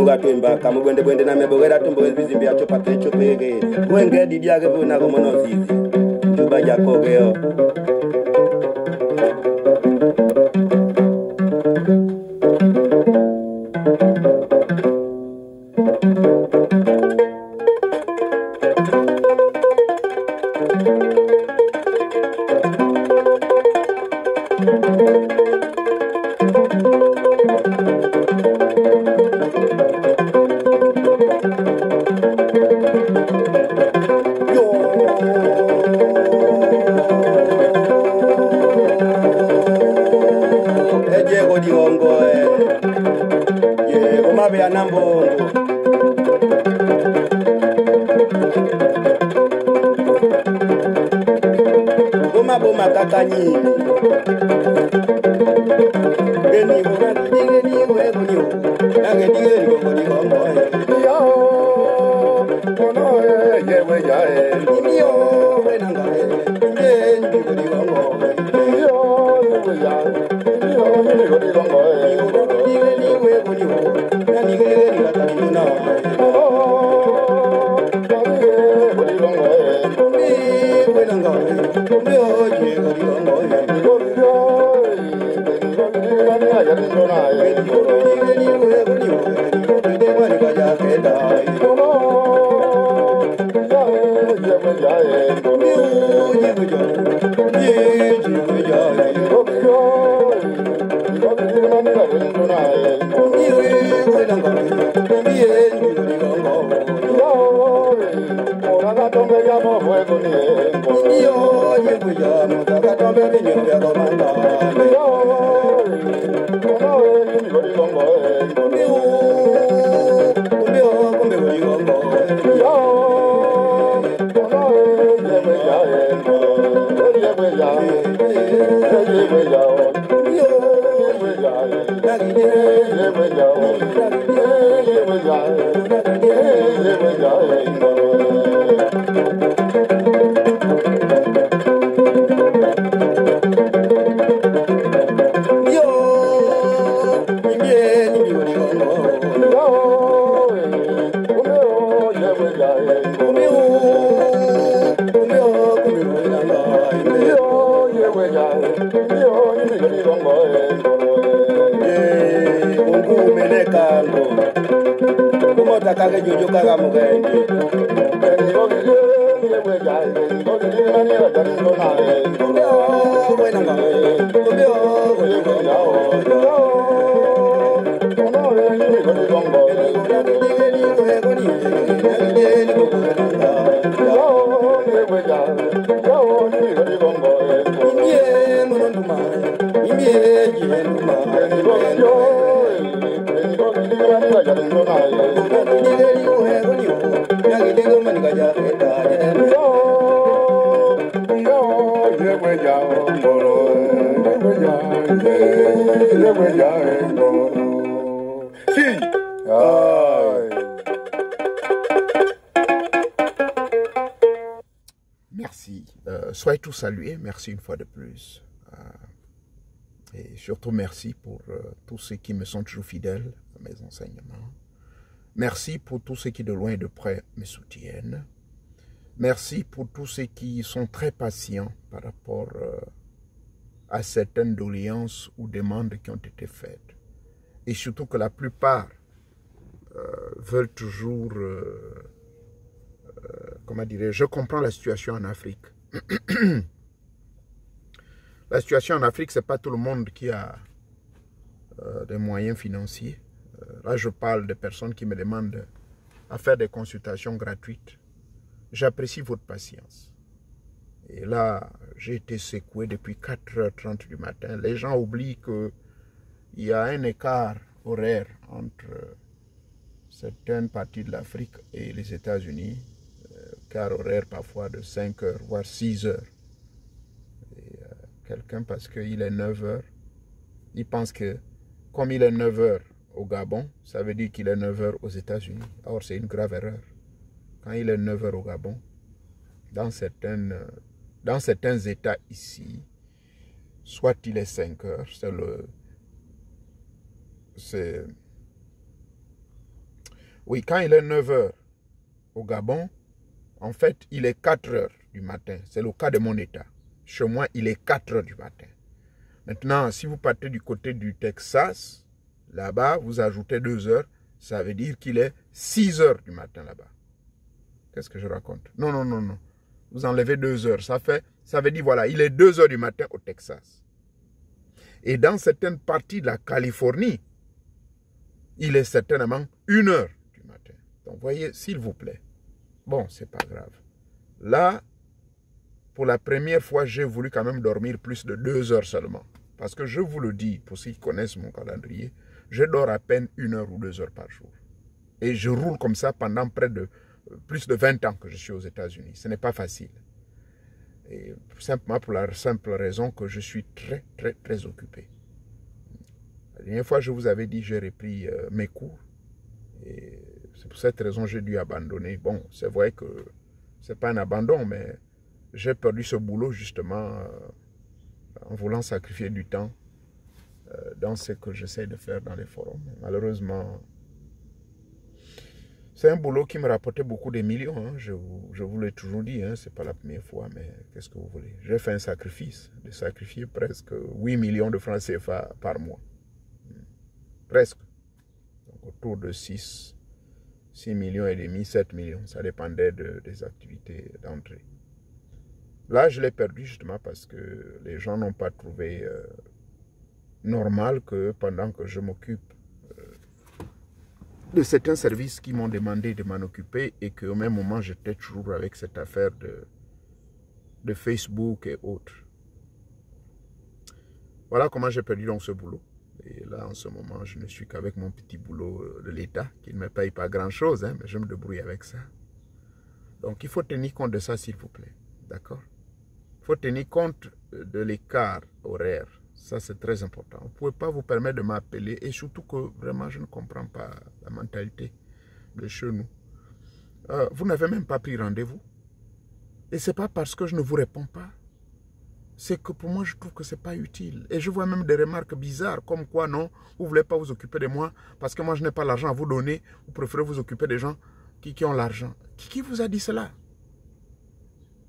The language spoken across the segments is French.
Tuga twimba kamu bwende na mebogera tumbo bizimbi ya chopa pecho pege. Wenge didia ke buna ko mono zizi. Juba jakogeo. Boma kakani Geni geni Nage digeni yo Ono yewe jae Yo wenanga Geni geni yo yewe jae Yo Nani geni kakani na Merci. Soyez tous salués. Merci une fois de plus. Et surtout, merci pour tous ceux qui me sont toujours fidèles à mes enseignements. Merci pour tous ceux qui de loin et de près me soutiennent. Merci pour tous ceux qui sont très patients par rapport à certaines doléances ou demandes qui ont été faites. Et surtout que la plupart veulent toujours... comment dirais-je, je comprends la situation en Afrique. La situation en Afrique, ce n'est pas tout le monde qui a des moyens financiers. Là, je parle de personnes qui me demandent à faire des consultations gratuites. J'apprécie votre patience. Et là, j'ai été secoué depuis 4h30 du matin. Les gens oublient qu'il y a un écart horaire entre certaines parties de l'Afrique et les États-Unis. Car horaire parfois de 5 heures, voire 6 heures. Et quelqu'un, parce qu'il est 9 heures, il pense que comme il est 9 heures au Gabon, ça veut dire qu'il est 9 heures aux États-Unis. Or, c'est une grave erreur. Quand il est 9 heures au Gabon, dans certains États ici, soit il est 5 heures, Oui, quand il est 9 heures au Gabon, en fait, il est 4 heures du matin. C'est le cas de mon état. Chez moi, il est 4 heures du matin. Maintenant, si vous partez du côté du Texas, là-bas, vous ajoutez 2 heures, ça veut dire qu'il est 6 heures du matin là-bas. Qu'est-ce que je raconte? Non, non, non, non. Vous enlevez 2 heures. Ça veut dire, voilà, il est 2 heures du matin au Texas. Et dans certaines parties de la Californie, il est certainement 1 heure du matin. Donc, voyez, s'il vous plaît. Bon, c'est pas grave. Là, pour la première fois, j'ai voulu quand même dormir plus de 2 heures seulement. Parce que je vous le dis, pour ceux qui connaissent mon calendrier, je dors à peine 1 heure ou 2 heures par jour. Et je roule comme ça pendant plus de 20 ans que je suis aux États-Unis. Ce n'est pas facile. Et simplement pour la simple raison que je suis très, très, très occupé. La dernière fois, je vous avais dit, j'ai repris mes cours. Et c'est pour cette raison que j'ai dû abandonner. Bon, c'est vrai que ce n'est pas un abandon, mais j'ai perdu ce boulot justement en voulant sacrifier du temps dans ce que j'essaie de faire dans les forums. Malheureusement, c'est un boulot qui me rapportait beaucoup de millions. Hein. Je vous l'ai toujours dit, hein. Ce n'est pas la première fois, mais qu'est-ce que vous voulez? J'ai fait un sacrifice, de sacrifier presque 8 millions de francs CFA par mois. Presque. Donc autour de 6 millions et demi, 7 millions. Ça dépendait des activités d'entrée. Là, je l'ai perdu justement parce que les gens n'ont pas trouvé normal que pendant que je m'occupe de certains services qui m'ont demandé de m'en occuper et qu'au même moment, j'étais toujours avec cette affaire de Facebook et autres. Voilà comment j'ai perdu donc ce boulot. Et là, en ce moment, je ne suis qu'avec mon petit boulot de l'État, qui ne me paye pas grand-chose, hein, mais je me débrouille avec ça. Donc, il faut tenir compte de ça, s'il vous plaît. D'accord? Il faut tenir compte de l'écart horaire. Ça, c'est très important. Vous ne pouvez pas vous permettre de m'appeler et surtout que vraiment, je ne comprends pas la mentalité de chez nous. Vous n'avez même pas pris rendez-vous. Et ce n'est pas parce que je ne vous réponds pas. C'est que pour moi, je trouve que ce n'est pas utile. Et je vois même des remarques bizarres, comme quoi, non, vous ne voulez pas vous occuper de moi parce que moi, je n'ai pas l'argent à vous donner. Vous préférez vous occuper des gens qui ont l'argent. Qui vous a dit cela?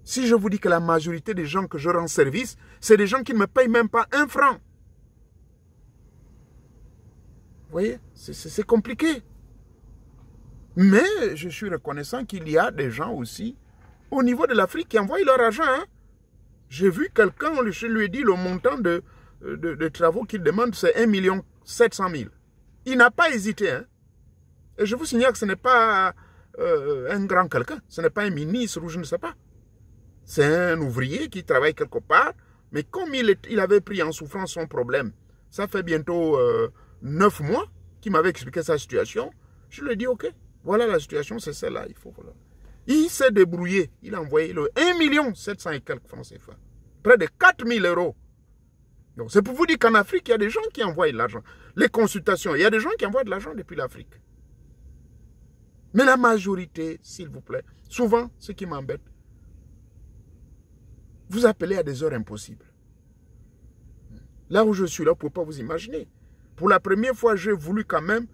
Si je vous dis que la majorité des gens que je rends service, c'est des gens qui ne me payent même pas 1 franc. Vous voyez, c'est compliqué. Mais je suis reconnaissant qu'il y a des gens aussi au niveau de l'Afrique qui envoient leur argent. Hein. J'ai vu quelqu'un, je lui ai dit le montant de travaux qu'il demande, c'est 1 700 000. Il n'a pas hésité. Hein. Et je vous signale que ce n'est pas un grand quelqu'un. Ce n'est pas un ministre ou je ne sais pas. C'est un ouvrier qui travaille quelque part. Mais comme il avait pris en souffrance son problème, ça fait bientôt 9 mois qu'il m'avait expliqué sa situation. Je lui ai dit, ok, voilà la situation, c'est celle-là. Il s'est débrouillé. Il a envoyé le 1 700 000 et quelques francs CFA. Près de 4 000 €. Donc c'est pour vous dire qu'en Afrique, il y a des gens qui envoient de l'argent. Les consultations, il y a des gens qui envoient de l'argent depuis l'Afrique. Mais la majorité, s'il vous plaît, souvent, ce qui m'embête, vous appelez à des heures impossibles. Là où je suis là, vous ne pouvez pas vous imaginer. Pour la première fois, j'ai voulu quand même,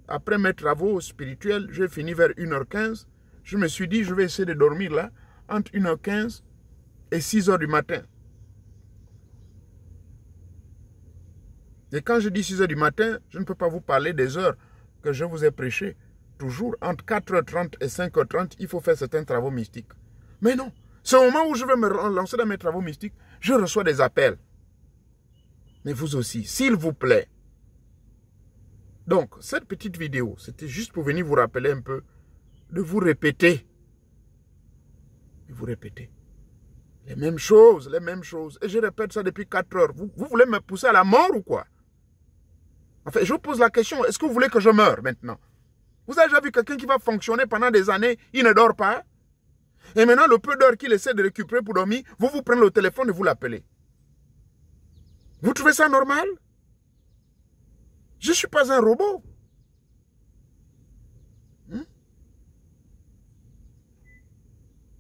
après mes travaux spirituels, j'ai fini vers 1h15. Je me suis dit, je vais essayer de dormir là, entre 1h15 et 6h du matin. Et quand je dis 6h du matin, je ne peux pas vous parler des heures que je vous ai prêchées. Toujours, entre 4h30 et 5h30, il faut faire certains travaux mystiques. Mais non. C'est au moment où je vais me lancer dans mes travaux mystiques, je reçois des appels. Mais vous aussi, s'il vous plaît. Donc, cette petite vidéo, c'était juste pour venir vous rappeler un peu, de vous répéter. De vous répéter. Les mêmes choses, les mêmes choses. Et je répète ça depuis 4 heures. Vous voulez me pousser à la mort ou quoi? Enfin, je vous pose la question, est-ce que vous voulez que je meure maintenant? Vous avez déjà vu quelqu'un qui va fonctionner pendant des années, il ne dort pas? Et maintenant, le peu d'heures qu'il essaie de récupérer pour dormir, vous prenez le téléphone et vous l'appelez. Vous trouvez ça normal? Je ne suis pas un robot.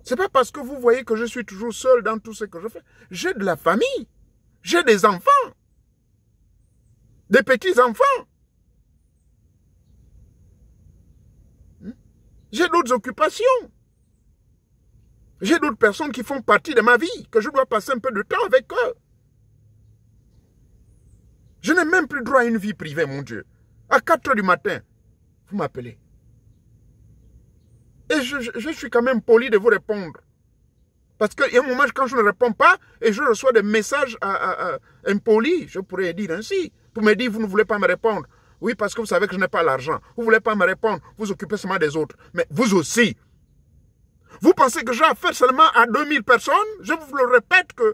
C'est pas parce que vous voyez que je suis toujours seul dans tout ce que je fais. J'ai de la famille. J'ai des enfants. Des petits-enfants. J'ai d'autres occupations. J'ai d'autres personnes qui font partie de ma vie, que je dois passer un peu de temps avec eux. Je n'ai même plus droit à une vie privée, mon Dieu. À 4 h du matin, vous m'appelez. Et je suis quand même poli de vous répondre. Parce qu'il y a un moment, quand je ne réponds pas, et je reçois des messages impolis, je pourrais dire ainsi, pour me dire, vous ne voulez pas me répondre. Oui, parce que vous savez que je n'ai pas l'argent. Vous ne voulez pas me répondre, vous occupez seulement des autres. Mais vous aussi. Vous pensez que j'ai affaire seulement à 2000 personnes? Je vous le répète que,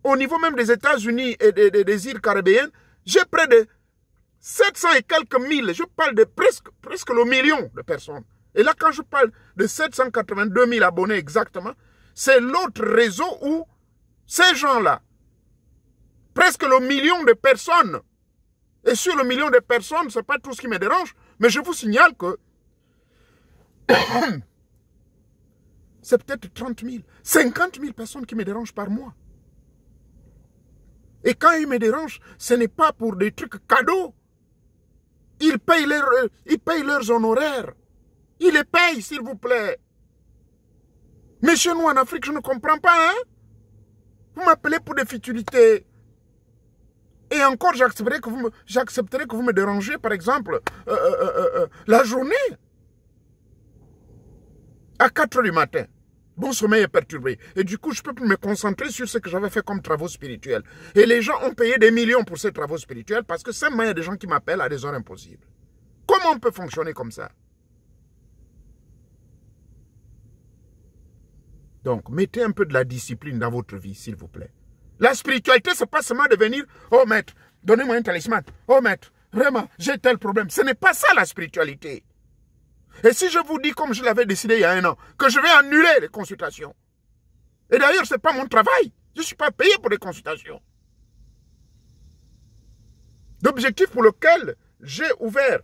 au niveau même des États-Unis et des îles caribéennes, j'ai près de 700 et quelques mille, je parle de presque le million de personnes. Et là, quand je parle de 782 000 abonnés exactement, c'est l'autre réseau où ces gens-là, presque le million de personnes, et sur le million de personnes, ce n'est pas tout ce qui me dérange, mais je vous signale que c'est peut-être 30 000, 50 000 personnes qui me dérangent par mois. Et quand ils me dérangent, ce n'est pas pour des trucs cadeaux. Ils payent leurs honoraires. Ils les payent, s'il vous plaît. Mais chez nous, en Afrique, je ne comprends pas, hein? Vous m'appelez pour des futilités. Et encore, j'accepterai que vous me dérangez, par exemple, la journée. À 4 h du matin. Mon sommeil est perturbé. Et du coup, je ne peux plus me concentrer sur ce que j'avais fait comme travaux spirituels. Et les gens ont payé des millions pour ces travaux spirituels parce que simplement, il y a des gens qui m'appellent à des heures impossibles. Comment on peut fonctionner comme ça? Donc, mettez un peu de la discipline dans votre vie, s'il vous plaît. La spiritualité, ce n'est pas seulement de venir, oh maître, donnez-moi un talisman. Oh maître, vraiment, j'ai tel problème. Ce n'est pas ça la spiritualité. Et si je vous dis, comme je l'avais décidé il y a 1 an, que je vais annuler les consultations. Et d'ailleurs, ce n'est pas mon travail. Je ne suis pas payé pour les consultations. L'objectif pour lequel j'ai ouvert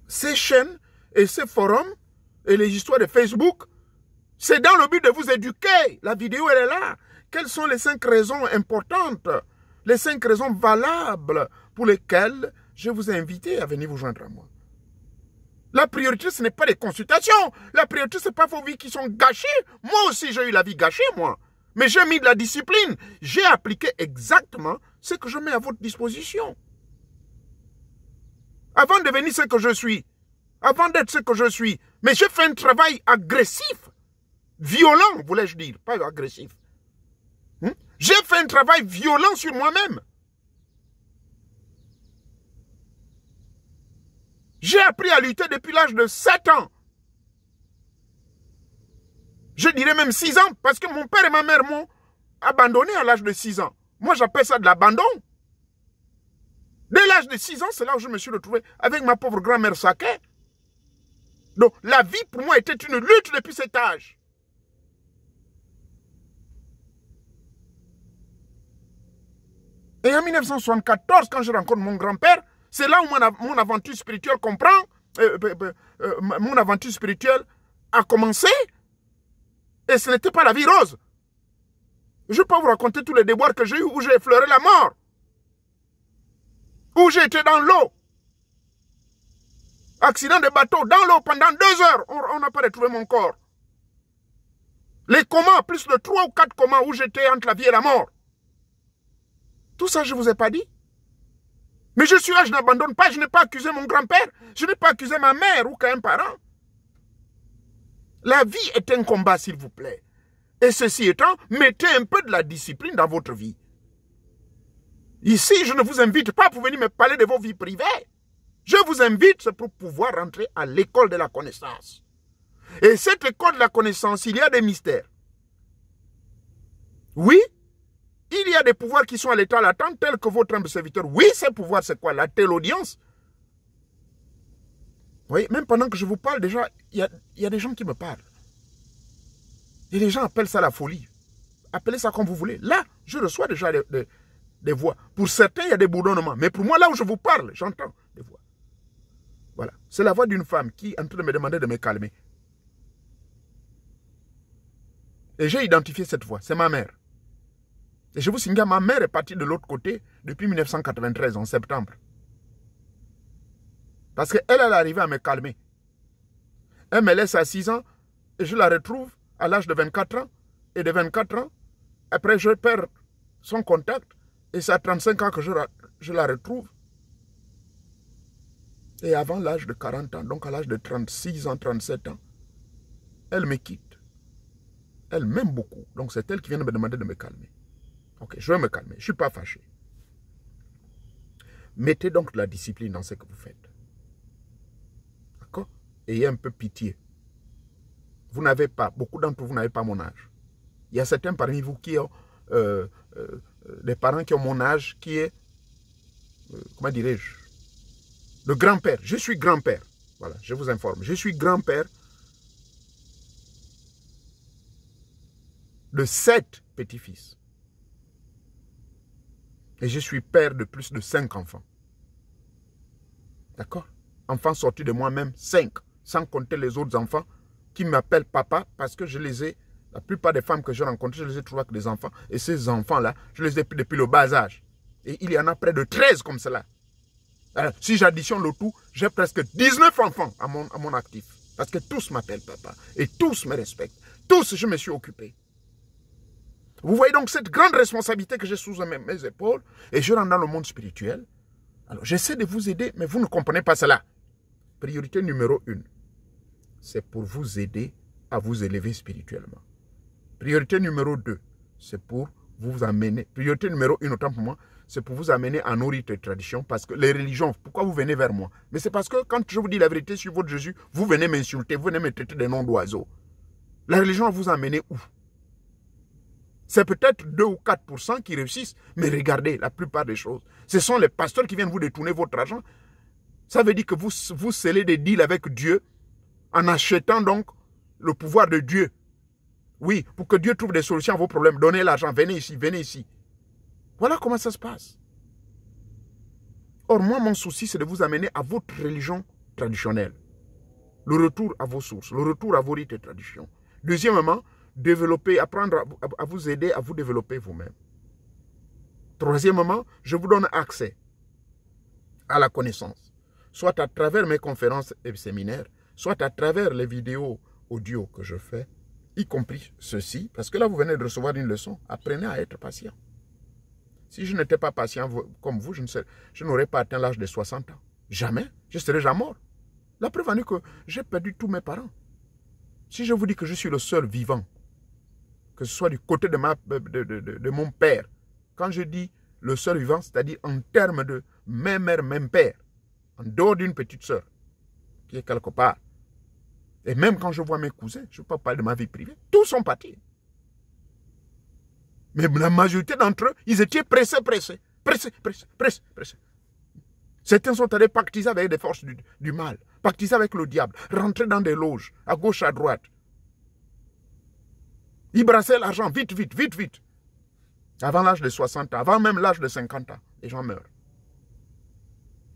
ces chaînes et ces forums et les histoires de Facebook, c'est dans le but de vous éduquer. La vidéo, elle est là. Quelles sont les 5 raisons importantes, les 5 raisons valables pour lesquelles je vous ai invité à venir vous joindre à moi? La priorité, ce n'est pas les consultations. La priorité, ce n'est pas vos vies qui sont gâchées. Moi aussi, j'ai eu la vie gâchée, moi. Mais j'ai mis de la discipline. J'ai appliqué exactement ce que je mets à votre disposition. Avant de devenir ce que je suis, avant d'être ce que je suis, mais j'ai fait un travail agressif, violent, voulais-je dire, pas agressif. J'ai fait un travail violent sur moi-même. J'ai appris à lutter depuis l'âge de 7 ans. Je dirais même 6 ans, parce que mon père et ma mère m'ont abandonné à l'âge de 6 ans. Moi, j'appelle ça de l'abandon. Dès l'âge de 6 ans, c'est là où je me suis retrouvé avec ma pauvre grand-mère Saké. Donc, la vie, pour moi, était une lutte depuis cet âge. Et en 1974, quand je rencontre mon grand-père, c'est là où mon aventure spirituelle mon aventure spirituelle a commencé. Et ce n'était pas la vie rose. Je ne vais pas vous raconter tous les déboires que j'ai eu où j'ai effleuré la mort. Où j'ai été dans l'eau. Accident de bateau, dans l'eau pendant 2 heures. On n'a pas retrouvé mon corps. Les comas, plus de 3 ou 4 comas où j'étais entre la vie et la mort. Tout ça, je ne vous ai pas dit. Mais je suis là, je n'abandonne pas, je n'ai pas accusé mon grand-père, je n'ai pas accusé ma mère ou qu'un parent. La vie est un combat, s'il vous plaît. Et ceci étant, mettez un peu de la discipline dans votre vie. Ici, je ne vous invite pas pour venir me parler de vos vies privées. Je vous invite pour pouvoir rentrer à l'école de la connaissance. Et cette école de la connaissance, il y a des mystères. Oui, il y a des pouvoirs qui sont à l'état latent, tels que votre humble serviteur. Oui, ces pouvoirs, c'est quoi? La telle audience. Oui, même pendant que je vous parle, déjà, il y a des gens qui me parlent. Et les gens appellent ça la folie. Appelez ça comme vous voulez. Là, je reçois déjà des voix. Pour certains, il y a des bourdonnements. Mais pour moi, là où je vous parle, j'entends des voix. Voilà. C'est la voix d'une femme qui est en train de me demander de me calmer. Et j'ai identifié cette voix. C'est ma mère. Et je vous signale, ma mère est partie de l'autre côté depuis 1993, en septembre. Parce qu'elle, elle est arrivée à me calmer. Elle me laisse à 6 ans et je la retrouve à l'âge de 24 ans. Et de 24 ans, après je perds son contact et c'est à 35 ans que je la retrouve. Et avant l'âge de 40 ans, donc à l'âge de 36 ans, 37 ans, elle me quitte. Elle m'aime beaucoup. Donc c'est elle qui vient de me demander de me calmer. Ok, je vais me calmer. Je ne suis pas fâché. Mettez donc de la discipline dans ce que vous faites. D'accord? Ayez un peu pitié. Vous n'avez pas, beaucoup d'entre vous n'avez pas mon âge. Il y a certains parmi vous qui ont des parents qui ont mon âge, qui est, comment dirais-je, le grand-père. Je suis grand-père. Voilà, je vous informe. Je suis grand-père de 7 petits-fils. Et je suis père de plus de 5 enfants. D'accord? Enfants sortis de moi-même, 5. Sans compter les autres enfants qui m'appellent papa parce que je les ai, la plupart des femmes que j'ai rencontrées, je les ai trouvées avec des enfants. Et ces enfants-là, je les ai depuis le bas âge. Et il y en a près de 13 comme cela. Alors, si j'additionne le tout, j'ai presque 19 enfants à mon actif. Parce que tous m'appellent papa. Et tous me respectent. Tous, je me suis occupé. Vous voyez donc cette grande responsabilité que j'ai sous mes épaules. Et je rentre dans le monde spirituel. Alors, j'essaie de vous aider, mais vous ne comprenez pas cela. Priorité numéro 1. C'est pour vous aider à vous élever spirituellement. Priorité numéro 2. C'est pour vous amener. Priorité numéro 1, autant pour moi, c'est pour vous amener à nourrir les traditions. Parce que les religions, pourquoi vous venez vers moi? Mais c'est parce que quand je vous dis la vérité sur votre Jésus, vous venez m'insulter, vous venez me traiter des noms d'oiseaux. La religion vous a amené où? C'est peut-être 2 ou 4% qui réussissent. Mais regardez, la plupart des choses, ce sont les pasteurs qui viennent vous détourner votre argent. Ça veut dire que vous scellez des deals avec Dieu en achetant donc le pouvoir de Dieu. Oui, pour que Dieu trouve des solutions à vos problèmes. Donnez l'argent, venez ici, venez ici. Voilà comment ça se passe. Or, moi, mon souci, c'est de vous amener à votre religion traditionnelle. Le retour à vos sources, le retour à vos rites et traditions. Deuxièmement, développer, apprendre à vous aider à vous développer vous-même. Troisièmement, je vous donne accès à la connaissance, soit à travers mes conférences et séminaires, soit à travers les vidéos audio que je fais, y compris ceci, parce que là, vous venez de recevoir une leçon. Apprenez à être patient. Si je n'étais pas patient comme vous, je n'aurais pas atteint l'âge de 60 ans. Jamais. Je serais déjà mort. La preuve en est que j'ai perdu tous mes parents. Si je vous dis que je suis le seul vivant, que ce soit du côté de mon père, quand je dis le seul vivant, c'est-à-dire en termes de même mère, même père, en dehors d'une petite sœur, qui est quelque part. Et même quand je vois mes cousins, je ne peux pas parler de ma vie privée, tous sont partis. Mais la majorité d'entre eux, ils étaient pressés. Certains sont allés pactiser avec des forces du mal, pactiser avec le diable, rentrer dans des loges, à gauche, à droite. Ils brassaient l'argent vite. Avant l'âge de 60 ans, avant même l'âge de 50 ans, les gens meurent.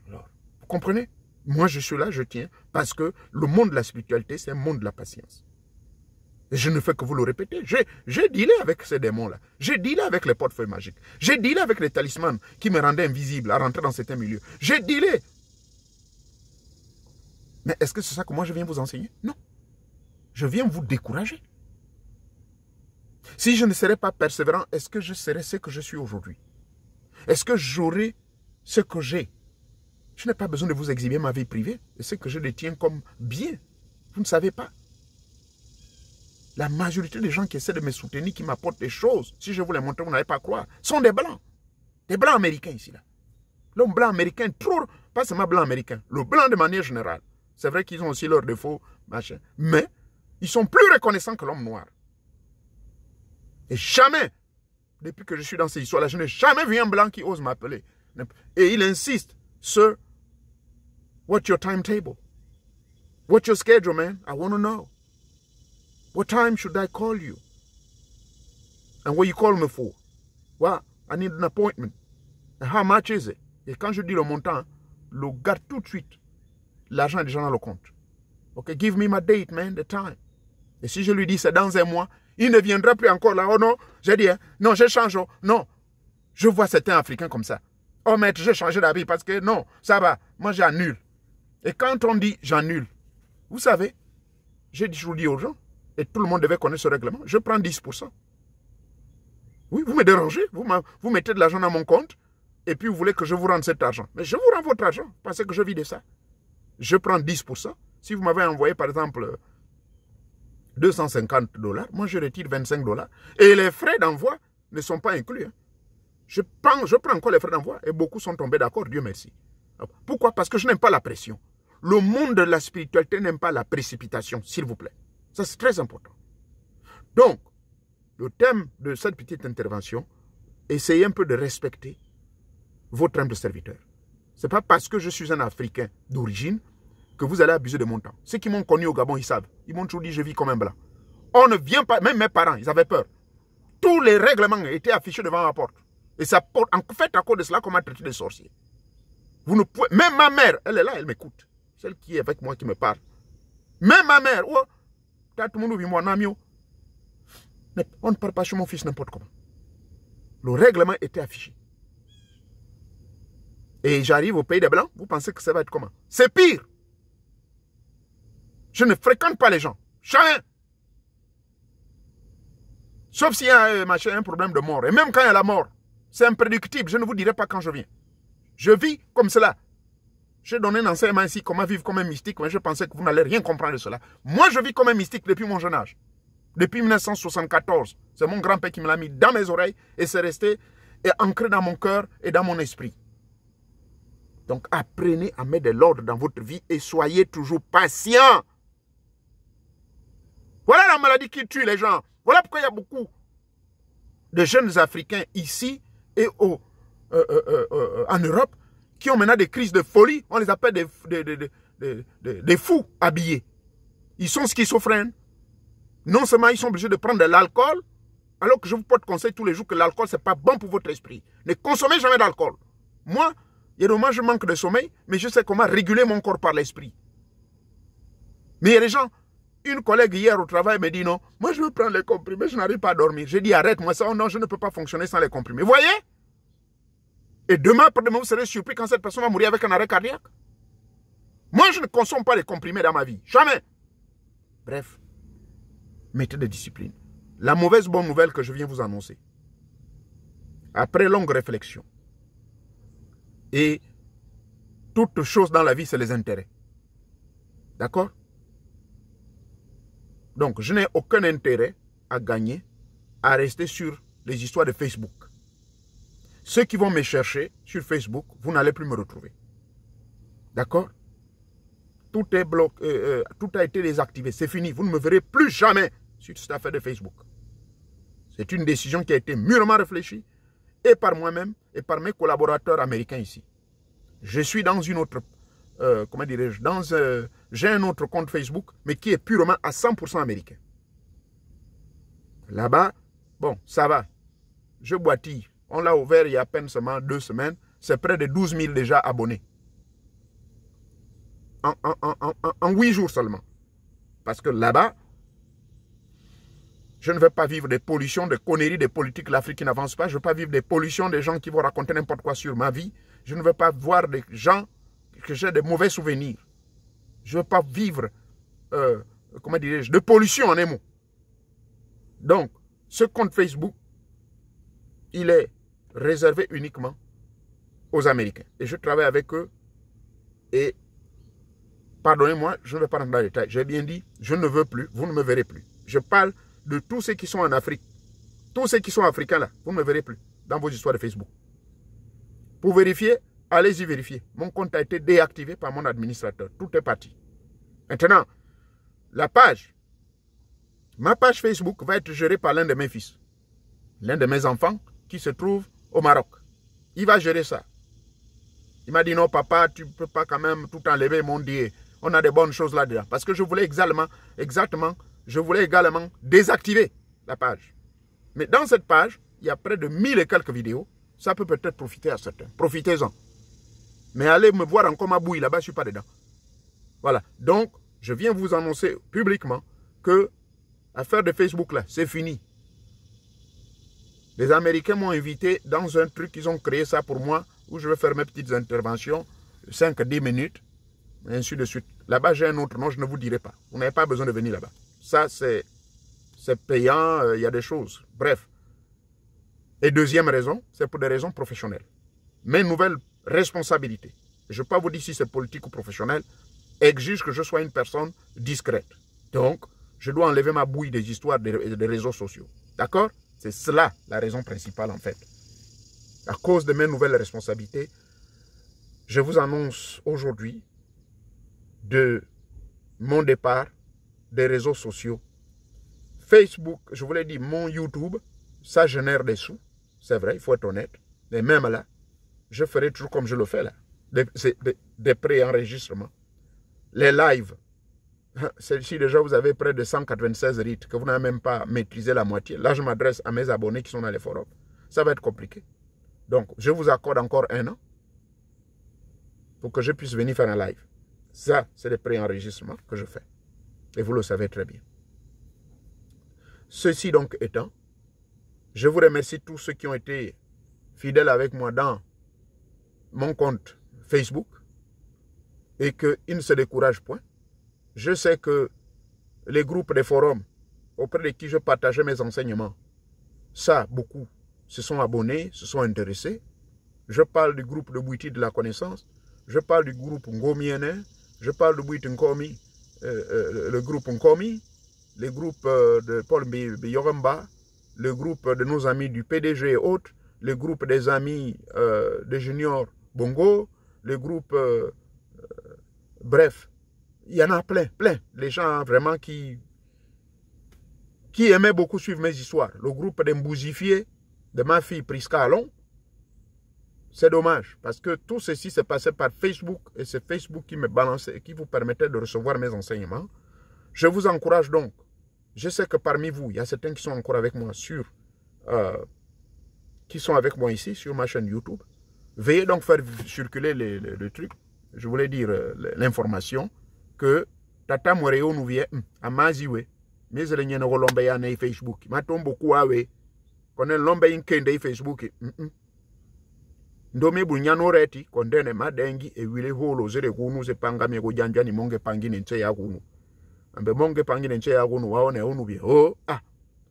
Alors, vous comprenez? Moi, je suis là, je tiens, parce que le monde de la spiritualité, c'est un monde de la patience. Et je ne fais que vous le répéter. J'ai dealé avec ces démons-là. J'ai dealé avec les portefeuilles magiques. J'ai dealé avec les talismans qui me rendaient invisible à rentrer dans certains milieux. J'ai dealé. Mais est-ce que c'est ça que moi je viens vous enseigner? Non. Je viens vous décourager. Si je ne serais pas persévérant, est-ce que je serais ce que je suis aujourd'hui? Est-ce que j'aurais ce que j'ai? Je n'ai pas besoin de vous exhiber ma vie privée et ce que je détiens comme bien. Vous ne savez pas. La majorité des gens qui essaient de me soutenir, qui m'apportent des choses, si je vous les montre, vous n'allez pas croire, sont des blancs. Des blancs américains ici, là. L'homme blanc américain, trop, pas seulement blanc américain, le blanc de manière générale. C'est vrai qu'ils ont aussi leurs défauts, machin. Mais ils sont plus reconnaissants que l'homme noir. Et jamais, depuis que je suis dans ces histoires-là, je n'ai jamais vu un blanc qui ose m'appeler. Et il insiste, Sir, what's your timetable? What's your schedule, man? I want to know. What time should I call you? And what you call me for? Well, I need an appointment. And how much is it? Et quand je dis le montant, le gars tout de suite, l'argent est déjà dans le compte. Ok, give me my date, man, the time. Et si je lui dis c'est dans un mois, il ne viendra plus encore là. Oh non, j'ai dit, hein, non, j'ai changé. Non, je vois certains Africains comme ça. Oh maître, j'ai changé d'habit parce que non, ça va, moi j'annule. Et quand on dit j'annule, vous savez, j'ai toujours dit aux gens, et tout le monde devait connaître ce règlement, je prends 10%. Oui, vous me dérangez, vous mettez de l'argent dans mon compte, et puis vous voulez que je vous rende cet argent. Mais je vous rends votre argent, pensez que je vis de ça. Je prends 10%. Si vous m'avez envoyé, par exemple, $250, moi je retire $25. Et les frais d'envoi ne sont pas inclus. Hein. Je prends encore les frais d'envoi, et beaucoup sont tombés d'accord, Dieu merci. Pourquoi? Parce que je n'aime pas la pression. Le monde de la spiritualité n'aime pas la précipitation, s'il vous plaît. Ça, c'est très important. Donc, le thème de cette petite intervention, essayez un peu de respecter votre humble serviteur. Ce n'est pas parce que je suis un Africain d'origine que vous allez abuser de mon temps. Ceux qui m'ont connu au Gabon, ils savent. Ils m'ont toujours dit, je vis comme un blanc. On ne vient pas, même mes parents, ils avaient peur. Tous les règlements étaient affichés devant ma porte. Et ça, en fait, à cause de cela, qu'on m'a traité de sorcier. Vous ne pouvez, même ma mère, elle est là, elle m'écoute. Celle qui est avec moi, qui me parle. Même ma mère, oh, tout le monde vit moi, mais on ne parle pas chez mon fils n'importe comment. Le règlement était affiché. Et j'arrive au pays des Blancs, vous pensez que ça va être comment? C'est pire. Je ne fréquente pas les gens. Jamais. Sauf s'il y a un problème de mort. Et même quand il y a la mort, c'est imprédictible. Je ne vous dirai pas quand je viens. Je vis comme cela. J'ai donné un enseignement ici, comment vivre comme un mystique, mais je pensais que vous n'allez rien comprendre de cela. Moi, je vis comme un mystique depuis mon jeune âge. Depuis 1974. C'est mon grand-père qui me l'a mis dans mes oreilles et c'est resté ancré dans mon cœur et dans mon esprit. Donc, apprenez à mettre de l'ordre dans votre vie et soyez toujours patient. Voilà la maladie qui tue les gens. Voilà pourquoi il y a beaucoup de jeunes Africains ici et en Europe qui ont maintenant des crises de folie. On les appelle des fous habillés. Ils sont schizophrènes. Non seulement ils sont obligés de prendre de l'alcool, alors que je vous porte conseil tous les jours que l'alcool, ce n'est pas bon pour votre esprit. Ne consommez jamais d'alcool. Moi, il y a des moments je manque de sommeil, mais je sais comment réguler mon corps par l'esprit. Mais il y a des gens, une collègue hier au travail me dit non, moi je veux prendre les comprimés, je n'arrive pas à dormir. J'ai dit arrête-moi ça, oh non, je ne peux pas fonctionner sans les comprimés. Vous voyez? Et demain, après-demain, vous serez surpris quand cette personne va mourir avec un arrêt cardiaque. Moi, je ne consomme pas les comprimés dans ma vie. Jamais. Bref. Mettez de discipline. La mauvaise bonne nouvelle que je viens vous annoncer. Après longue réflexion. Et toute chose dans la vie, c'est les intérêts. D'accord? Donc, je n'ai aucun intérêt à gagner, à rester sur les histoires de Facebook. Ceux qui vont me chercher sur Facebook, vous n'allez plus me retrouver. D'accord? Tout est bloqué, tout a été désactivé. C'est fini. Vous ne me verrez plus jamais sur cette affaire de Facebook. C'est une décision qui a été mûrement réfléchie et par moi-même et par mes collaborateurs américains ici. Je suis dans une autre, comment dirais-je, j'ai un autre compte Facebook, mais qui est purement à 100% américain. Là-bas, bon, ça va. Je boitille. On l'a ouvert il y a à peine seulement 2 semaines. C'est près de 12 000 déjà abonnés. En 8 jours seulement. Parce que là-bas, je ne veux pas vivre des pollutions, des conneries, des politiques de l'Afrique qui n'avancent pas. Je ne veux pas vivre des pollutions, des gens qui vont raconter n'importe quoi sur ma vie. Je ne veux pas voir des gens que j'ai de mauvais souvenirs. Je ne veux pas vivre, comment dirais-je, de pollution en un mot. Donc, ce compte Facebook, il est réservé uniquement aux Américains. Et je travaille avec eux. Et, pardonnez-moi, je ne vais pas rentrer dans les détails. J'ai bien dit, je ne veux plus, vous ne me verrez plus. Je parle de tous ceux qui sont en Afrique. Tous ceux qui sont africains là, vous ne me verrez plus dans vos histoires de Facebook. Pour vérifier, allez-y vérifier. Mon compte a été déactivé par mon administrateur. Tout est parti. Maintenant, la page, ma page Facebook va être gérée par l'un de mes fils. L'un de mes enfants qui se trouve au Maroc. Il va gérer ça. Il m'a dit non papa, tu ne peux pas quand même tout enlever, mon Dieu. On a des bonnes choses là-dedans. Parce que je voulais je voulais également désactiver la page. Mais dans cette page, il y a près de 1000 et quelques vidéos. Ça peut peut-être profiter à certains. Profitez-en. Mais allez me voir encore ma bouille là-bas, je ne suis pas dedans. Voilà. Donc, je viens vous annoncer publiquement que l'affaire de Facebook là, c'est fini. Les Américains m'ont invité dans un truc, ils ont créé ça pour moi, où je vais faire mes petites interventions, 5-10 minutes. et ainsi de suite. Là-bas, j'ai un autre nom, je ne vous dirai pas. Vous n'avez pas besoin de venir là-bas. Ça, c'est payant, il y a des choses. Bref. Et deuxième raison, c'est pour des raisons professionnelles. Mes nouvelles responsabilités, je ne peux pas vous dire si c'est politique ou professionnel, exigent que je sois une personne discrète. Donc, je dois enlever ma bouille des histoires des réseaux sociaux. D'accord? C'est cela la raison principale en fait. À cause de mes nouvelles responsabilités, je vous annonce aujourd'hui de mon départ des réseaux sociaux. Facebook, je vous l'ai dit, mon YouTube, ça génère des sous. C'est vrai, il faut être honnête. Mais même là, je ferai toujours comme je le fais là. Des pré-enregistrements. Les lives. Celle-ci, déjà, vous avez près de 196 rites que vous n'avez même pas maîtrisé la moitié. Là, je m'adresse à mes abonnés qui sont dans les forums. Ça va être compliqué. Donc, je vous accorde encore 1 an pour que je puisse venir faire un live. Ça, c'est des pré-enregistrements que je fais. Et vous le savez très bien. Ceci donc étant, je vous remercie tous ceux qui ont été fidèles avec moi dans mon compte Facebook et qu'ils ne se découragent point. Je sais que les groupes des forums auprès de qui je partageais mes enseignements, ça, beaucoup se sont abonnés, se sont intéressés. Je parle du groupe de Bouiti de la connaissance, je parle du groupe Ngomiene, je parle du Bouiti Nkomi, le groupe Nkomi, les groupes de Paul Biyoremba, le groupe de nos amis du PDG et autres, le groupe des amis de Junior Bongo, le groupe, bref, il y en a plein. Les gens vraiment qui aimaient beaucoup suivre mes histoires. Le groupe des Mbouzifiés, de ma fille Priska Alon, c'est dommage parce que tout ceci s'est passé par Facebook et c'est Facebook qui me balançait et qui vous permettait de recevoir mes enseignements. Je vous encourage donc. Je sais que parmi vous, il y a certains qui sont encore avec moi qui sont avec moi ici sur ma chaîne YouTube. Veuillez donc faire circuler le truc. Je voulais dire l'information que Tata Moreo nous vient à Maziwe. Mais je n'ai pas de Facebook. Je tombe beaucoup à eux. Quand on a un Facebook. Ndomi bunyano reti kondene madengi e wile holo zere kunu se panga mi go janja ni monge pangi nche ya kunu. Ambe monge pangi nche ya kunu waone unu bie. Oh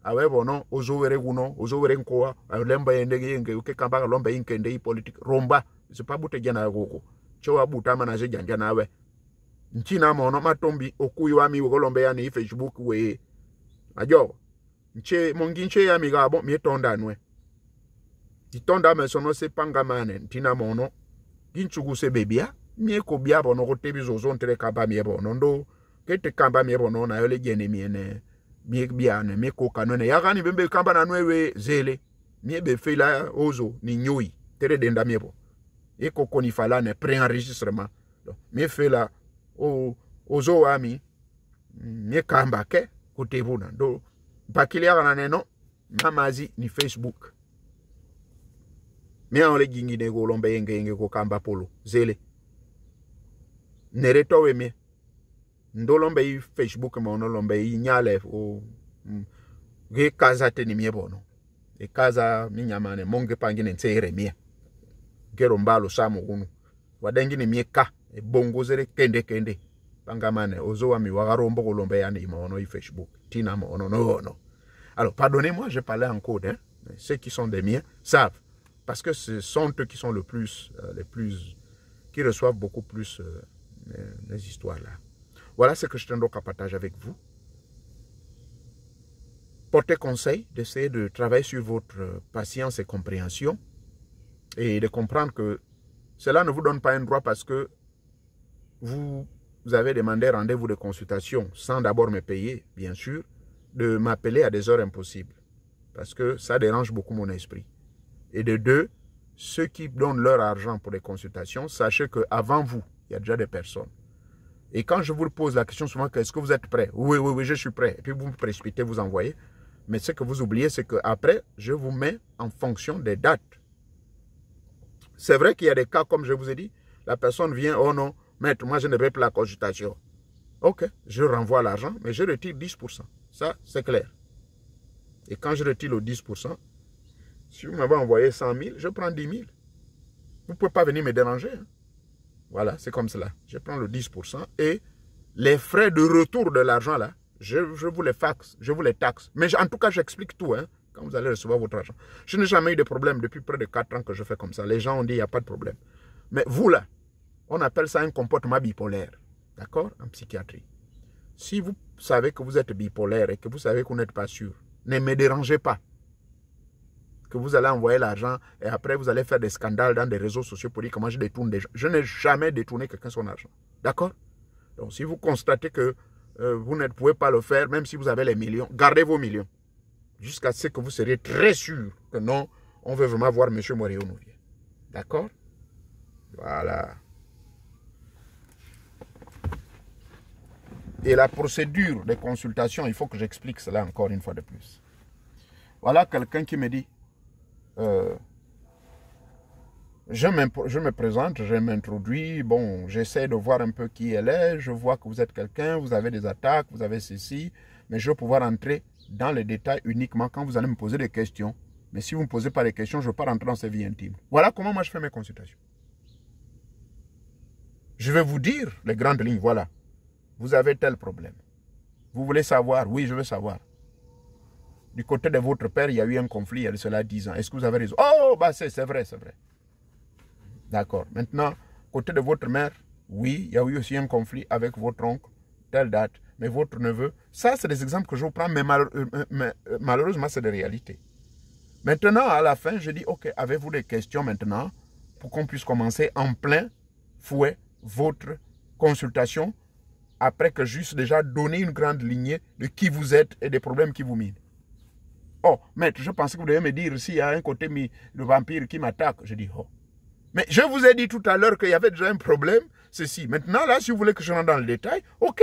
awe bono ozowere kuno ozowere nkoa lemba yendege yenge uke kambaka lomba inkende politique romba se pa bute jana goko. Chowa butama na se janja nawe. Nchina mono matombi okuyi wa mi go lomba ya ni Facebook we. Ajo. Nche mongi nche ya mi gabo mi tonda nwe. Titonda me sono se pangamane tina mono ginchugu se bebia mie ko bia bono ko tebi zozo ntere kamba mie bono ndo kete kamba mie bono na yole gene miene mie bia ne mie ko kanone ya gani bembe kamba na nwewe zele mie be fela ozo ni nyoi tere denda mie bo e ko koni fala ne pré-enregistrement mie fela ozo ami mie kamba ke ko tebuna ndo bakili ya gana neno mamazi ni Facebook. Mais on les gingi de go lombe yenge ko kamba polo zele nereto we me ndo lombe Facebook mo no lombe nyale o ge kaza teni mie bono e kaza minyamane monge pangine ntsere mie gero mbalo samu unu wadengi ni mie ka e bongo zere kende pangamane ozo wa mi wagarombo ko lombe yani mo no Facebook tina mo no. Alors pardonnez-moi, je parlais en code hein. Ceux qui sont des miens savent. Parce que ce sont eux qui sont qui reçoivent beaucoup plus les histoires là. Voilà ce que je tiens donc à partager avec vous. Portez conseil d'essayer de travailler sur votre patience et compréhension et de comprendre que cela ne vous donne pas un droit parce que vous avez demandé rendez-vous de consultation sans d'abord me payer, bien sûr, de m'appeler à des heures impossibles. Parce que ça dérange beaucoup mon esprit. Et de deux, ceux qui donnent leur argent pour les consultations, sachez qu'avant vous, il y a déjà des personnes. Et quand je vous pose la question souvent, est-ce que vous êtes prêt? Oui, je suis prêt. Et puis vous vous précipitez, vous envoyez. Mais ce que vous oubliez, c'est qu'après, je vous mets en fonction des dates. C'est vrai qu'il y a des cas, comme je vous ai dit, la personne vient, oh non, maître, moi je ne veux plus la consultation. Ok, je renvoie l'argent, mais je retire 10%. Ça, c'est clair. Et quand je retire le 10%, si vous m'avez envoyé 100 000, je prends 10 000. Vous ne pouvez pas venir me déranger. Hein. Voilà, c'est comme cela. Je prends le 10% et les frais de retour de l'argent là, je vous les faxe, je vous les taxe. Mais en tout cas, j'explique tout, hein, quand vous allez recevoir votre argent. Je n'ai jamais eu de problème depuis près de 4 ans que je fais comme ça. Les gens ont dit, il n'y a pas de problème. Mais vous là, on appelle ça un comportement bipolaire. D'accord? En psychiatrie. Si vous savez que vous êtes bipolaire et que vous savez que vous n'êtes pas sûr, ne me dérangez pas. Que vous allez envoyer l'argent et après vous allez faire des scandales dans des réseaux sociaux pour dire comment je détourne des gens. Je n'ai jamais détourné quelqu'un son argent. D'accord? Donc si vous constatez que vous ne pouvez pas le faire, même si vous avez les millions, gardez vos millions. Jusqu'à ce que vous seriez très sûr que non, on veut vraiment voir M. Moréo Nouvier. D'accord? Voilà. Et la procédure de consultation, il faut que j'explique cela encore une fois de plus. Voilà quelqu'un qui me dit, je me présente, je m'introduis, bon, j'essaie de voir un peu qui elle est, je vois que vous êtes quelqu'un, vous avez des attaques, vous avez ceci, mais je vais pouvoir entrer dans les détails uniquement quand vous allez me poser des questions. Mais si vous ne me posez pas des questions, je ne vais pas rentrer dans ces vies intimes. Voilà comment moi je fais mes consultations. Je vais vous dire les grandes lignes, voilà. Vous avez tel problème. Vous voulez savoir? Oui, je veux savoir. Du côté de votre père, il y a eu un conflit il y a de cela 10 ans. Est-ce que vous avez raison? Oh, bah c'est vrai, c'est vrai. D'accord. Maintenant, côté de votre mère, oui, il y a eu aussi un conflit avec votre oncle, telle date. Mais votre neveu, ça c'est des exemples que je vous prends, mais malheureusement c'est des réalités. Maintenant, à la fin, je dis, ok, avez-vous des questions maintenant pour qu'on puisse commencer en plein fouet votre consultation après que juste déjà donné une grande lignée de qui vous êtes et des problèmes qui vous minent. Oh, maître, je pensais que vous devez me dire s'il y a un côté le vampire qui m'attaque. Je dis, oh. Mais je vous ai dit tout à l'heure qu'il y avait déjà un problème, ceci. Maintenant, là, si vous voulez que je rentre dans le détail, ok.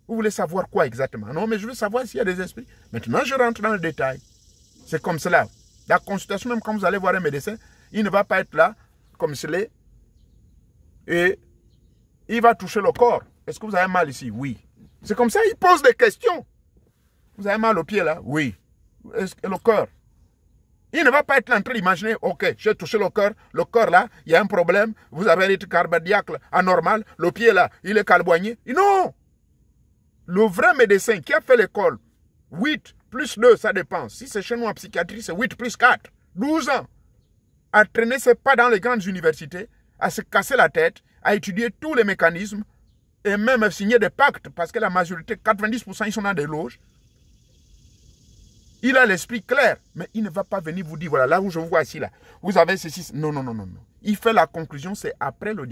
Vous voulez savoir quoi exactement? Non, mais je veux savoir s'il y a des esprits. Maintenant, je rentre dans le détail. C'est comme cela. La consultation, même quand vous allez voir un médecin, il ne va pas être là, comme cela, et il va toucher le corps. Est-ce que vous avez mal ici? Oui. C'est comme ça, il pose des questions. Vous avez mal au pied là? Oui. Est-ce que le cœur? Il ne va pas être là en train d'imaginer, ok, j'ai touché le corps là, il y a un problème, vous avez un rythme cardiaque anormal, le pied là, il est calboigné. Non! Le vrai médecin qui a fait l'école, 8 plus 2, ça dépend. Si c'est chez nous en psychiatrie, c'est 8 plus 4, 12 ans. À traîner ses pas dans les grandes universités, à se casser la tête, à étudier tous les mécanismes, et même à signer des pactes, parce que la majorité, 90%, ils sont dans des loges. Il a l'esprit clair, mais il ne va pas venir vous dire, voilà, là où je vous vois ici, là, vous avez ceci. Non, non, non, non, non. Il fait la conclusion, c'est après le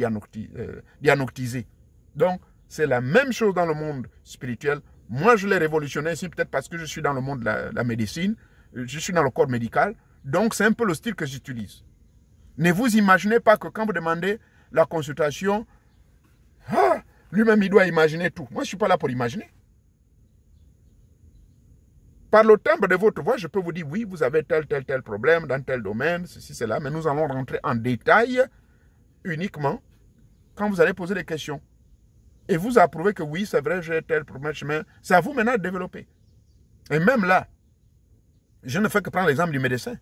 diagnostiser. Donc, c'est la même chose dans le monde spirituel. Moi, je l'ai révolutionné ici, peut-être parce que je suis dans le monde de la médecine, je suis dans le corps médical, donc c'est un peu le style que j'utilise. Ne vous imaginez pas que quand vous demandez la consultation, lui-même, il doit imaginer tout. Moi, je ne suis pas là pour imaginer. Par le timbre de votre voix, je peux vous dire, oui, vous avez tel problème dans tel domaine, ceci, cela, mais nous allons rentrer en détail uniquement quand vous allez poser des questions. Et vous approuvez que oui, c'est vrai, j'ai tel problème, mais c'est à vous maintenant de développer. Et même là, je ne fais que prendre l'exemple du médecin.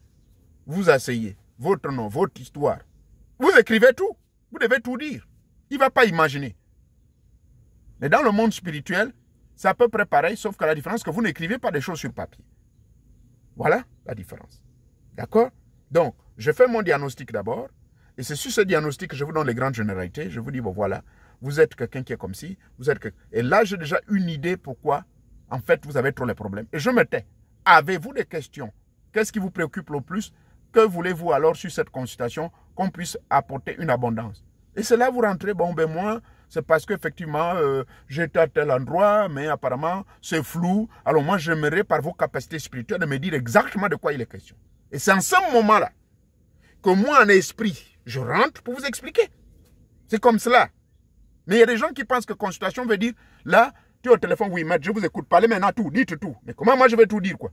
Vous asseyez, votre nom, votre histoire. Vous écrivez tout. Vous devez tout dire. Il ne va pas imaginer. Mais dans le monde spirituel, c'est à peu près pareil, sauf que la différence, que vous n'écrivez pas des choses sur papier. Voilà la différence. D'accord? Donc, je fais mon diagnostic d'abord, et c'est sur ce diagnostic que je vous donne les grandes généralités. Je vous dis, bon voilà, vous êtes quelqu'un qui est comme ci, vous êtes quelqu'un... Et là, j'ai déjà une idée pourquoi, en fait, vous avez trop les problèmes. Et je me tais. Avez-vous des questions? Qu'est-ce qui vous préoccupe le plus? Que voulez-vous alors sur cette consultation qu'on puisse apporter une abondance? Et c'est là où vous rentrez, bon ben moi, c'est parce qu'effectivement, j'étais à tel endroit, mais apparemment, c'est flou. Alors moi, j'aimerais par vos capacités spirituelles de me dire exactement de quoi il est question. Et c'est en ce moment-là que moi, en esprit, je rentre pour vous expliquer. C'est comme cela. Mais il y a des gens qui pensent que consultation veut dire, là, tu es au téléphone, oui, maître, je vous écoute, parlez maintenant tout, dites tout. Mais comment moi je vais tout dire, quoi?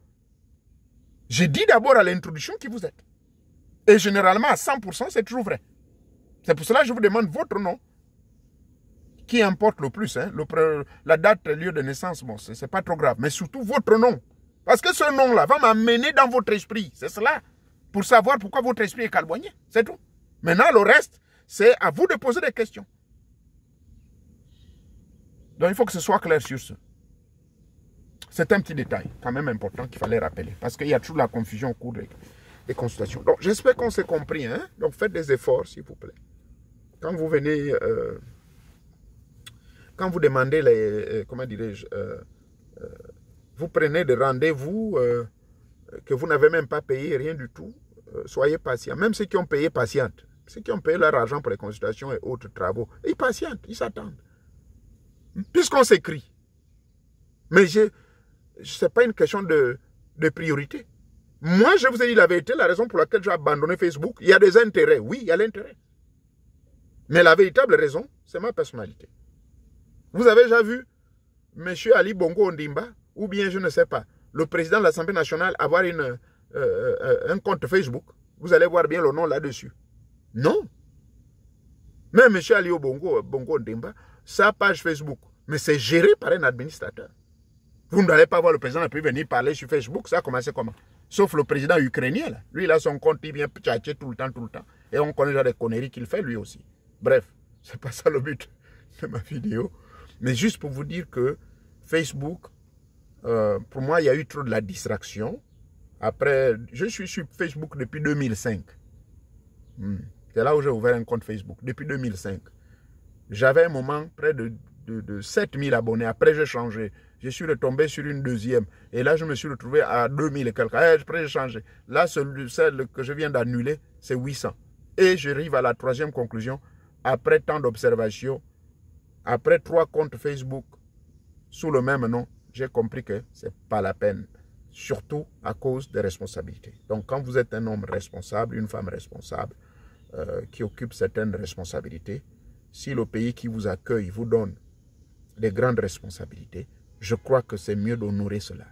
J'ai dit d'abord à l'introduction qui vous êtes. Et généralement, à 100%, c'est toujours vrai. C'est pour cela que je vous demande votre nom. Qui importe le plus, hein? La date, le lieu de naissance, bon, c'est pas trop grave. Mais surtout votre nom. Parce que ce nom-là va m'amener dans votre esprit. C'est cela. Pour savoir pourquoi votre esprit est calboigné. C'est tout. Maintenant, le reste, c'est à vous de poser des questions. Donc il faut que ce soit clair sur ce. C'est un petit détail, quand même important, qu'il fallait rappeler. Parce qu'il y a toujours la confusion au cours des consultations. Donc j'espère qu'on s'est compris. Hein? Donc faites des efforts, s'il vous plaît. Quand vous venez... quand vous demandez les... comment dirais-je vous prenez des rendez-vous que vous n'avez même pas payé, rien du tout. Soyez patient. Même ceux qui ont payé patientent. Ceux qui ont payé leur argent pour les consultations et autres travaux, ils patientent, ils s'attendent. Puisqu'on s'écrit. Mais ce n'est pas une question de priorité. Moi, je vous ai dit la vérité, la raison pour laquelle j'ai abandonné Facebook, il y a des intérêts. Oui, il y a l'intérêt. Mais la véritable raison, c'est ma personnalité. Vous avez déjà vu M. Ali Bongo Ondimba, ou bien je ne sais pas, le président de l'Assemblée nationale avoir un compte Facebook. Vous allez voir bien le nom là-dessus. Non. Même M. Ali Bongo Ondimba, sa page Facebook, mais c'est géré par un administrateur. Vous n'allez pas voir le président puis venir parler sur Facebook, ça a commencé comment? Sauf le président ukrainien, là. Lui, il a son compte, il vient tchatcher tout le temps. Et on connaît déjà des conneries qu'il fait, lui aussi. Bref, c'est pas ça le but de ma vidéo. Mais juste pour vous dire que Facebook, pour moi, il y a eu trop de la distraction. Après, je suis sur Facebook depuis 2005. C'est là où j'ai ouvert un compte Facebook, depuis 2005. J'avais un moment près de 7000 abonnés. Après, j'ai changé. Je suis retombé sur une deuxième. Et là, je me suis retrouvé à 2000 et quelques. Après, j'ai changé. Là, celle que je viens d'annuler, c'est 800. Et j'arrive à la troisième conclusion. Après tant d'observations, après 3 comptes Facebook sous le même nom, j'ai compris que ce n'est pas la peine. Surtout à cause des responsabilités. Donc, quand vous êtes un homme responsable, une femme responsable, qui occupe certaines responsabilités, si le pays qui vous accueille vous donne des grandes responsabilités, je crois que c'est mieux d'honorer cela.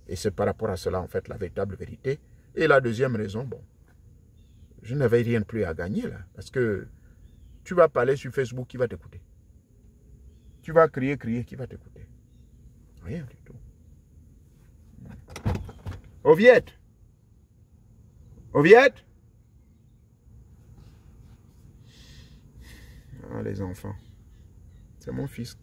Et c'est par rapport à cela, en fait, la véritable vérité. Et la deuxième raison, bon, je n'avais rien plus à gagner là. Parce que tu vas parler sur Facebook, qui va t'écouter? Tu vas crier, qui va t'écouter? Rien du tout. Oviette! Oviette! Ah, les enfants. C'est mon fils.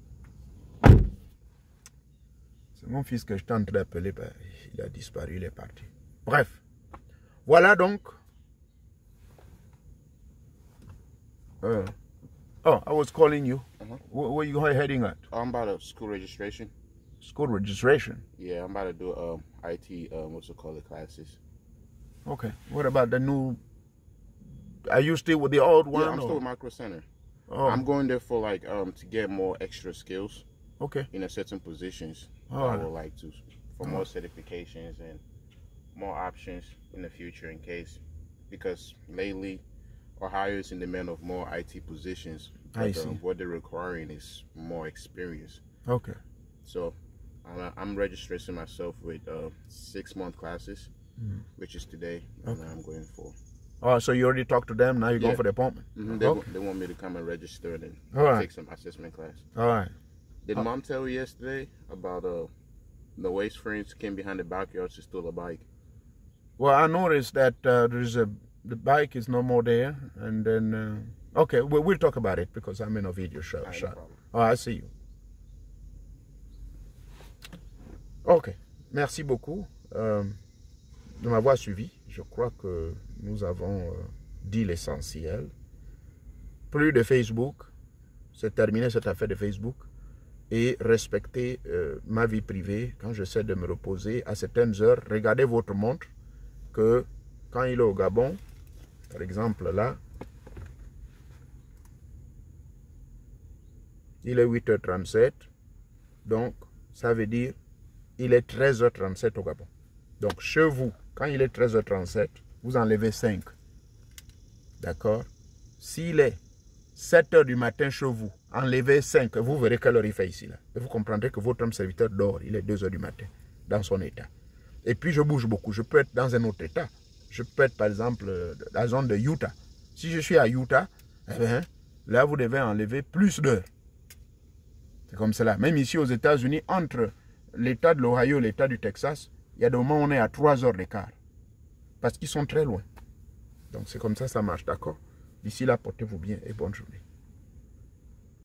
C'est mon fils que je tente d'appeler. Ben, il a disparu, il est parti. Bref. Voilà donc. Oh, I was calling you. Where are you heading at? I'm about to school registration. School registration? Yeah, I'm about to do IT, what's it called, the classes. Okay. What about the new... Are you still with the old one? Yeah, I'm still with Micro Center. Oh. I'm going there for like to get more extra skills. Okay. In a certain positions. Oh. I would like to for more certifications and more options in the future in case, because lately Ohio is in demand of more IT positions. But, I see. What they're requiring is more experience. Okay. So I'm registering myself with 6-month classes, which is today, and I'm going for. Oh, so you already talked to them, now you're going for the appointment? They want me to come and register and take some assessment class. All right. Did Mom tell you yesterday about the waste frames came behind the backyard to steal a bike? Well, I noticed that the bike is no more there, and then, okay, we'll talk about it because I'm in a video show. Right, no problem. Oh, I see you. Ok, merci beaucoup de m'avoir suivi. Je crois que nous avons dit l'essentiel. Plus de Facebook, c'est terminé cette affaire de Facebook. Et respectez ma vie privée quand j'essaie de me reposer à certaines heures. Regardez votre montre que quand il est au Gabon, par exemple là, il est 8h37. Donc, ça veut dire il est 13h37 au Gabon. Donc, chez vous, quand il est 13h37, vous enlevez 5. D'accord? S'il est 7h du matin chez vous, enlevez 5. Vous verrez quelle heure il fait ici. Là. Et vous comprendrez que votre homme serviteur dort. Il est 2h du matin dans son état. Et puis, je bouge beaucoup. Je peux être dans un autre état. Je peux être, par exemple, dans la zone de Utah. Si je suis à Utah, eh bien, là, vous devez enlever plus d'heures. C'est comme cela. Même ici aux États-Unis, entre l'État de l'Ohio et l'État du Texas, il y a des moments où on est à 3 heures d'écart. Parce qu'ils sont très loin. Donc c'est comme ça, ça marche, d'accord? D'ici là, portez-vous bien et bonne journée.